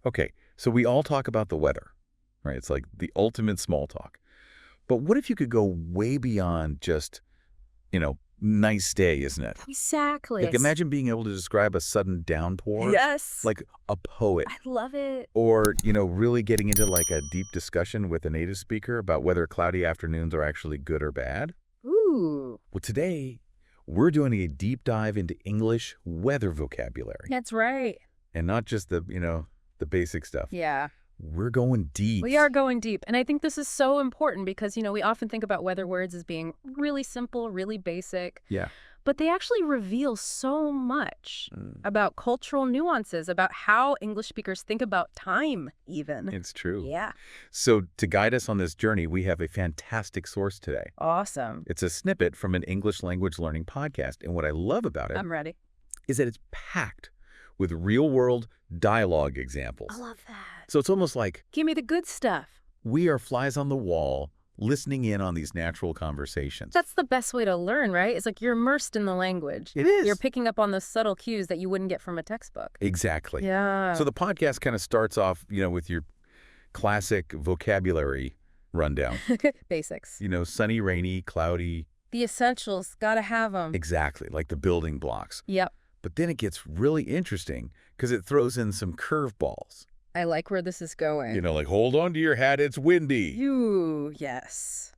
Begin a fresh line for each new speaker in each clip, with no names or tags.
Okay, so we all talk about the weather, right? It's like the ultimate small talk. But what if you could go way beyond just, nice day, isn't it?
Exactly.
Like imagine being able to describe a sudden downpour
Yes.
like a poet.
I love it.
Or, really getting into like a deep discussion with a native speaker about whether cloudy afternoons are actually good or bad.
Ooh.
Well, today we're doing a deep dive into English weather vocabulary.
That's right.
And not just the basic stuff.
Yeah.
We're going deep.
We are going deep. And I think this is so important because, we often think about weather words as being really simple, really basic.
Yeah.
But they actually reveal so much about cultural nuances, about how English speakers think about time, even.
It's true.
Yeah.
So to guide us on this journey, we have a fantastic source today.
Awesome.
It's a snippet from an English language learning podcast. And what I love about it
I'm ready.
is that it's packed with real-world dialogue examples.
I love that.
So it's almost like
Give me the good stuff.
we are flies on the wall listening in on these natural conversations.
That's the best way to learn, right? It's like you're immersed in the language.
It is.
You're picking up on those subtle cues that you wouldn't get from a textbook.
Exactly.
Yeah.
So the podcast kind of starts off, with your classic vocabulary rundown.
Basics.
Sunny, rainy, cloudy.
The essentials, gotta have them.
Exactly, like the building blocks.
Yep.
But then it gets really interesting because it throws in some curveballs.
I like where this is going.
Like, hold on to your hat, it's windy.
Yes.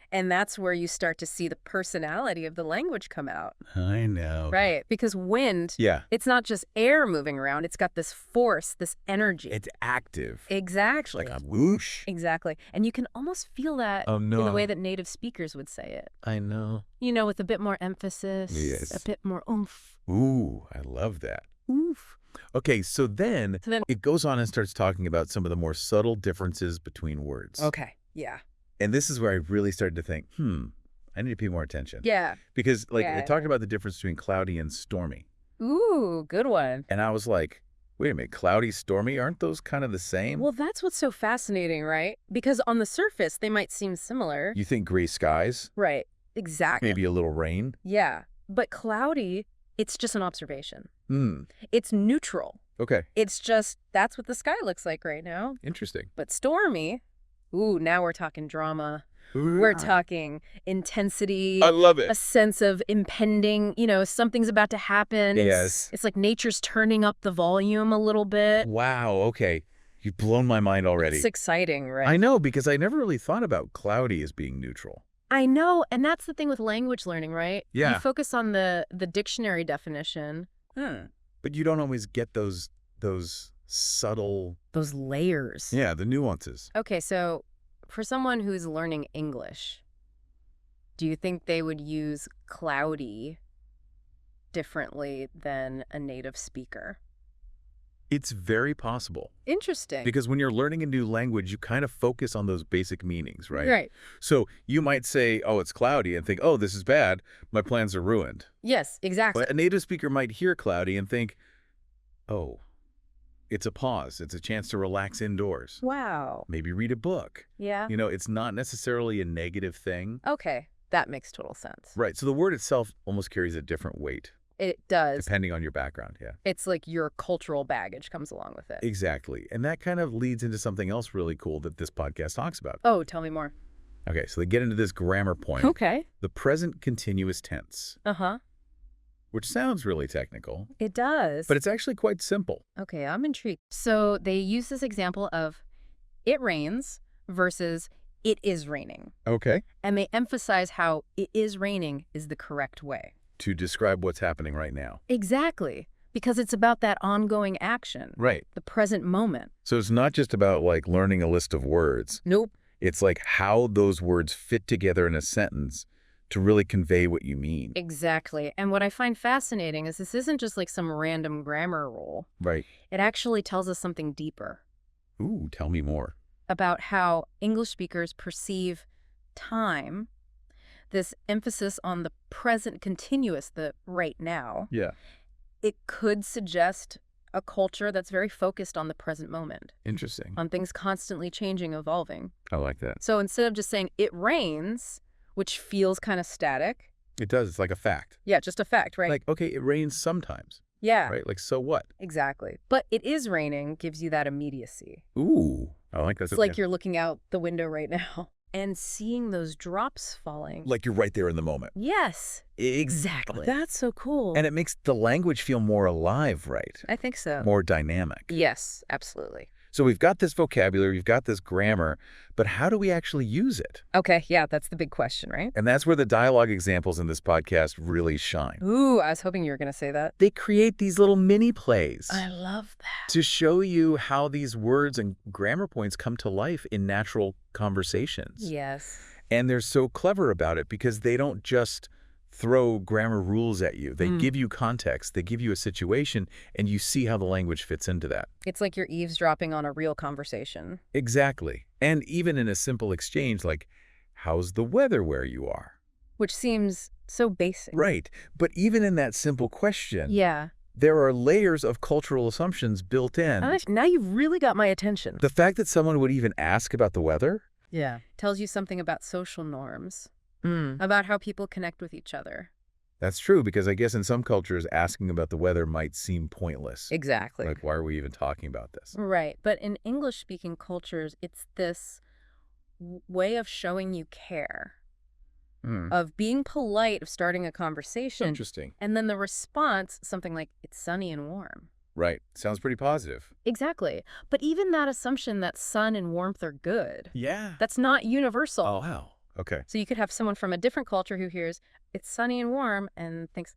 And that's where you start to see the personality of the language come out.
I know.
Right. Because wind,
Yeah.
it's not just air moving around. It's got this force, this energy.
It's active.
Exactly.
Like a whoosh.
Exactly. And you can almost feel that
Oh, no.
in the way that native speakers would say it.
I know.
With a bit more emphasis.
Yes.
A bit more oomph.
Ooh, I love that.
Oomph.
Okay, so then
So then,
it goes on and starts talking about some of the more subtle differences between words.
okay. Yeah.
And this is where I really started to think, I need to pay more attention.
Yeah.
Because,
Yeah.
it talked about the difference between cloudy and stormy.
Ooh, good one.
And I was like, wait a minute, cloudy, stormy, aren't those kind of the same?
Well, that's what's so fascinating, right? Because on the surface, they might seem similar.
You think gray skies,
Right. Exactly.
maybe a little rain?
Yeah. But cloudy, it's just an observation. It's neutral.
Okay,
It's just, that's what the sky looks like right now.
interesting.
But stormy, ooh, now we're talking drama. We're talking intensity.
I love
A
it.
sense of impending, something's about to happen.
Yes.
It's like nature's turning up the volume a little bit.
Wow, okay. You've blown my mind already.
It's exciting, right?
I know, because I never really thought about cloudy as being neutral.
I know, and that's the thing with language learning, right?
Yeah.
You focus on the dictionary definition.
But you don't always get those subtle,
Those layers.
the nuances.
Okay, so for someone who's learning English, do you think they would use cloudy differently than a native speaker?
It's very possible.
Interesting.
Because when you're learning a new language, you kind of focus on those basic meanings, right?
Right.
So you might say, oh, it's cloudy, and think, oh, this is bad. My plans are ruined.
Yes, exactly.
But a native speaker might hear cloudy and think, oh, it's a pause. It's a chance to relax indoors.
Wow.
Maybe read a book.
Yeah.
It's not necessarily a negative thing.
Okay, that makes total sense.
Right. So the word itself almost carries a different weight,
It does.
depending on your background. Yeah.
It's like your cultural baggage comes along with it.
Exactly. And that kind of leads into something else really cool that this podcast talks about.
Oh, tell me more.
Okay, so they get into this grammar point.
Okay.
The present continuous tense,
Uh-huh.
which sounds really technical,
It does.
but it's actually quite simple.
Okay, I'm intrigued. So they use this example of it rains versus it is raining.
Okay.
And they emphasize how it is raining is the correct way.
To describe what's happening right now.
Exactly. Because it's about that ongoing action.
Right.
The present moment.
So it's not just about learning a list of words.
Nope.
It's how those words fit together in a sentence to really convey what you mean.
Exactly. And what I find fascinating is this isn't just like some random grammar rule.
Right.
It actually tells us something deeper
Ooh, tell me more.
about how English speakers perceive time, this emphasis on the present continuous, the right now.
Yeah.
It could suggest a culture that's very focused on the present moment,
Interesting.
on things constantly changing, evolving.
I like that.
So instead of just saying it rains, which feels kind of static,
It does. It's like a fact.
yeah, just a fact, right?
Okay, it rains sometimes.
Yeah,
right? Like, so what?
exactly. But it is raining gives you that immediacy.
Ooh, I like that.
It's like you're looking out the window right now and seeing those drops falling.
Like you're right there in the moment.
Yes,
Exactly.
that's so cool.
And it makes the language feel more alive, right?
I think so.
More dynamic.
Yes, absolutely.
So we've got this vocabulary, we've got this grammar, but how do we actually use it?
Okay, yeah, that's the big question, right?
And that's where the dialogue examples in this podcast really shine.
Ooh, I was hoping you were going to say that.
They create these little mini plays
I love that.
to show you how these words and grammar points come to life in natural conversations.
Yes.
And they're so clever about it because they don't just throw grammar rules at you. They give you context, they give you a situation, and you see how the language fits into that.
It's like you're eavesdropping on a real conversation.
Exactly. And even in a simple exchange like, how's the weather where you are?
Which seems so basic.
Right. But even in that simple question,
Yeah.
there are layers of cultural assumptions built in.
Now you've really got my attention.
The fact that someone would even ask about the weather?
Yeah. Tells you something about social norms, about how people connect with each other.
That's true, because I guess in some cultures, asking about the weather might seem pointless.
Exactly.
Like, why are we even talking about this?
Right. But in English-speaking cultures, it's this way of showing you care, of being polite, of starting a conversation.
Interesting.
And then the response, something like, it's sunny and warm.
Right. Sounds pretty positive.
Exactly. But even that assumption that sun and warmth are good,
Yeah.
that's not universal.
Oh, wow. Okay.
So you could have someone from a different culture who hears, it's sunny and warm, and thinks,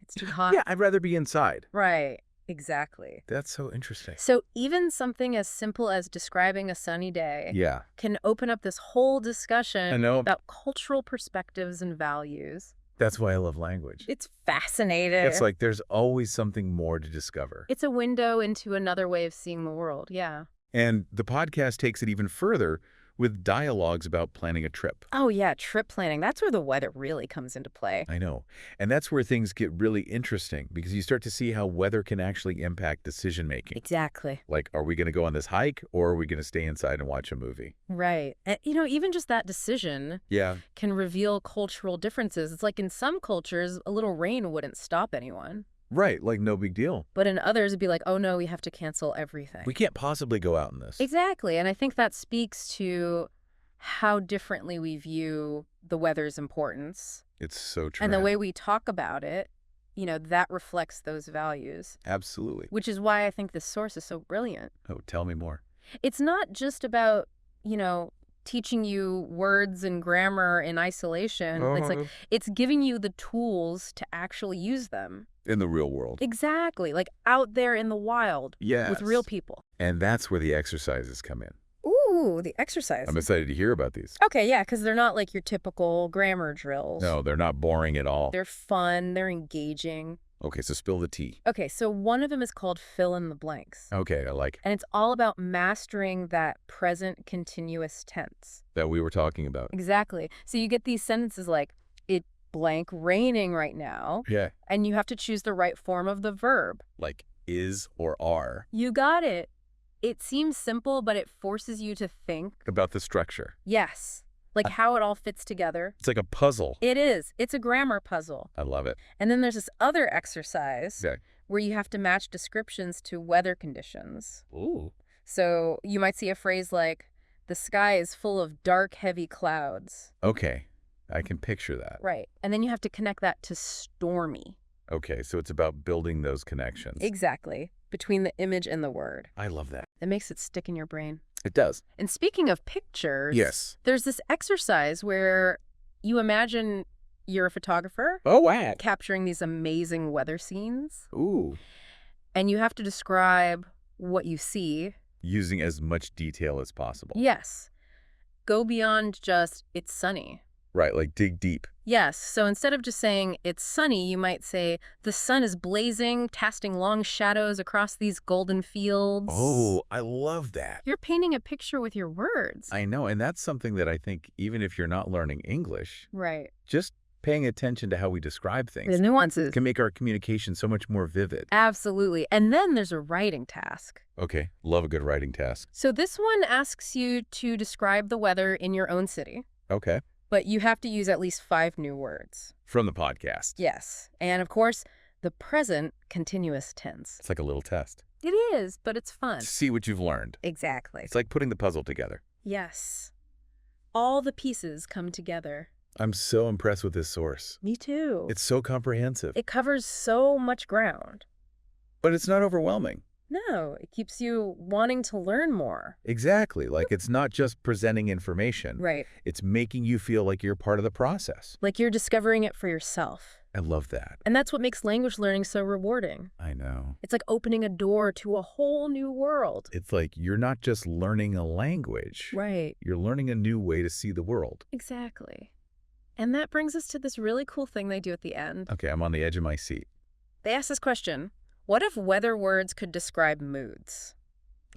it's too hot.
Yeah, I'd rather be inside.
Right. Exactly.
That's so interesting.
So even something as simple as describing a sunny day
Yeah.
can open up this whole discussion
I know.
about cultural perspectives and values.
That's why I love language.
It's fascinating.
It's like there's always something more to discover.
It's a window into another way of seeing the world, yeah.
And the podcast takes it even further with dialogues about planning a trip.
Oh, yeah, trip planning. That's where the weather really comes into play.
I know. And that's where things get really interesting because you start to see how weather can actually impact decision-making.
Exactly.
Like, are we going to go on this hike or are we going to stay inside and watch a movie?
Right. And, even just that decision can reveal cultural differences. It's like in some cultures, a little rain wouldn't stop anyone.
Right, like no big deal.
But in others, it'd be like, oh, no, we have to cancel everything.
We can't possibly go out in this.
Exactly. And I think that speaks to how differently we view the weather's importance.
It's so true.
And the way we talk about it, that reflects those values.
Absolutely.
Which is why I think this source is so brilliant.
Oh, tell me more.
It's not just about, teaching you words and grammar in isolation. It's like it's giving you the tools to actually use them.
In the real world.
Exactly. Like out there in the wild.
Yes.
With real people.
And that's where the exercises come in.
Ooh, the exercise.
I'm excited to hear about these.
Okay, yeah, because they're not like your typical grammar drills.
No, they're not boring at all.
They're fun. They're engaging.
Okay, so spill the tea.
Okay, so one of them is called fill in the blanks.
Okay, I like it.
And it's all about mastering that present continuous tense.
That we were talking about.
Exactly. So you get these sentences like, it blank raining right now.
Yeah.
And you have to choose the right form of the verb.
Like is or are.
You got it. It seems simple, but it forces you to think.
About the structure.
Yes. Like how it all fits together.
It's like a puzzle.
It is. It's a grammar puzzle.
I love it.
And then there's this other exercise
Okay.
where you have to match descriptions to weather conditions.
Ooh.
So you might see a phrase like, the sky is full of dark, heavy clouds.
Okay. I can picture that.
Right. And then you have to connect that to stormy.
Okay, so it's about building those connections.
Exactly. Between the image and the word.
I love that.
It makes it stick in your brain.
It does.
And speaking of pictures,
Yes.
there's this exercise where you imagine you're a photographer
Oh, wow.
capturing these amazing weather scenes,
Ooh.
and you have to describe what you see.
Using as much detail as possible.
Yes. Go beyond just, it's sunny.
Right, like dig deep.
Yes, so instead of just saying, it's sunny, you might say, the sun is blazing, casting long shadows across these golden fields.
Oh, I love that.
You're painting a picture with your words.
I know, and that's something that I think even if you're not learning English,
Right.
just paying attention to how we describe things
The nuances.
can make our communication so much more vivid.
Absolutely. And then there's a writing task.
Okay, love a good writing task.
So this one asks you to describe the weather in your own city,
Okay.
but you have to use at least 5 new words.
From the podcast.
Yes. And of course, the present continuous tense.
It's like a little test
It is, but it's fun.
to see what you've learned.
Exactly.
It's like putting the puzzle together.
Yes. All the pieces come together.
I'm so impressed with this source.
Me too.
It's so comprehensive,
It covers so much ground.
but it's not overwhelming.
No, it keeps you wanting to learn more.
Exactly. Like it's not just presenting information.
Right.
It's making you feel like you're part of the process.
Like you're discovering it for yourself.
I love that.
And that's what makes language learning so rewarding.
I know.
It's like opening a door to a whole new world.
It's like you're not just learning a language.
Right.
You're learning a new way to see the world.
Exactly. And that brings us to this really cool thing they do at the end.
Okay, I'm on the edge of my seat.
They ask this question, what if weather words could describe moods?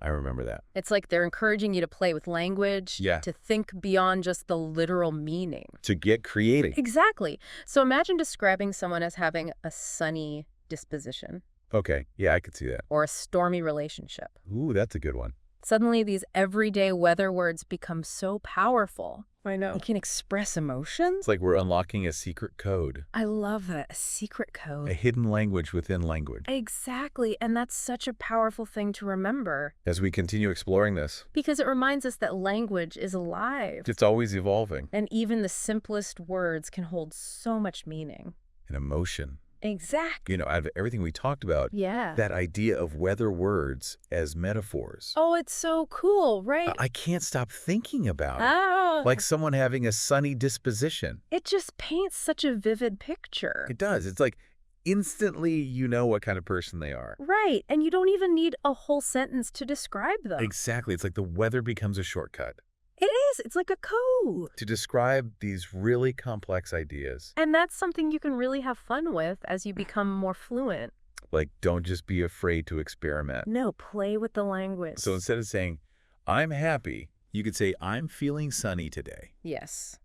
I remember that.
It's like they're encouraging you to play with language,
Yeah.
to think beyond just the literal meaning.
To get creative.
Exactly. So imagine describing someone as having a sunny disposition
Okay, yeah, I could see that.
or a stormy relationship.
Ooh, that's a good one.
Suddenly, these everyday weather words become so powerful.
I know.
They can express emotions.
It's like we're unlocking a secret code,
I love that. A secret code.
a hidden language within language.
Exactly. And that's such a powerful thing to remember
As we continue exploring this,
because it reminds us that language is alive.
it's always evolving.
And even the simplest words can hold so much meaning.
An emotion.
Exactly.
You know, out of everything we talked about,
Yeah.
that idea of weather words as metaphors.
Oh, it's so cool, right?
I can't stop thinking about it.
Oh.
Like someone having a sunny disposition.
It just paints such a vivid picture.
It does. It's like instantly you know what kind of person they are.
Right. And you don't even need a whole sentence to describe them.
Exactly. It's like the weather becomes a shortcut
It is. It's like a code.
to describe these really complex ideas.
And that's something you can really have fun with as you become more fluent.
Like, don't just be afraid to experiment.
No, play with the language.
So instead of saying, I'm happy, you could say, I'm feeling sunny today.
Yes.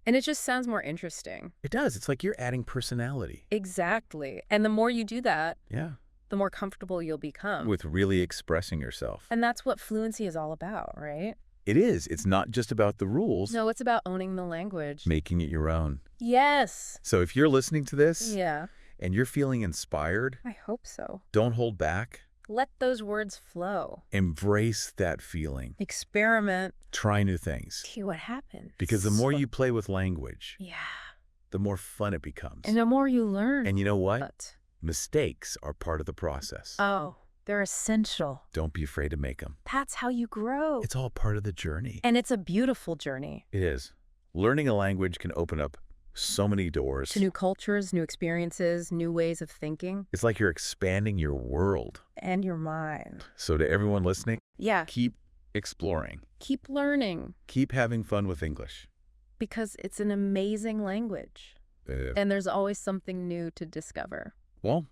And it just sounds more interesting.
It does. It's like you're adding personality.
Exactly. And the more you do that,
Yeah.
the more comfortable you'll become.
With really expressing yourself.
And that's what fluency is all about, right?
It is. It's not just about the rules,
No, it's about owning the language.
making it your own.
Yes.
So if you're listening to this
Yeah,
and you're feeling inspired,
I hope so.
don't hold back.
Let those words flow.
Embrace that feeling.
Experiment.
Try new things.
See what happens.
Because the more you play with language,
Yeah.
the more fun it becomes.
And the more you learn.
And you know what? Mistakes are part of the process.
Oh, they're essential.
Don't be afraid to make them.
That's how you grow.
It's all part of the journey.
And it's a beautiful journey.
It is. Learning a language can open up so many doors.
To new cultures, new experiences, new ways of thinking.
It's like you're expanding your world.
And your mind.
So to everyone listening,
Yeah.
keep exploring.
Keep learning
Keep having fun with English.
because it's an amazing language. And there's always something new to discover.
Well,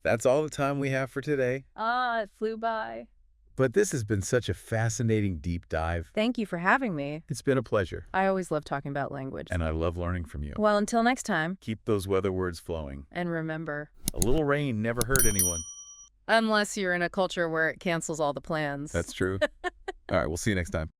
that's all the time we have for today.
It flew by.
But this has been such a fascinating deep dive.
Thank you for having me.
It's been a pleasure.
I always love talking about language.
And I love learning from you.
Well, until next time.
Keep those weather words flowing.
And remember,
A little rain never hurt anyone.
unless you're in a culture where it cancels all the plans.
That's true. All right, we'll see you next time.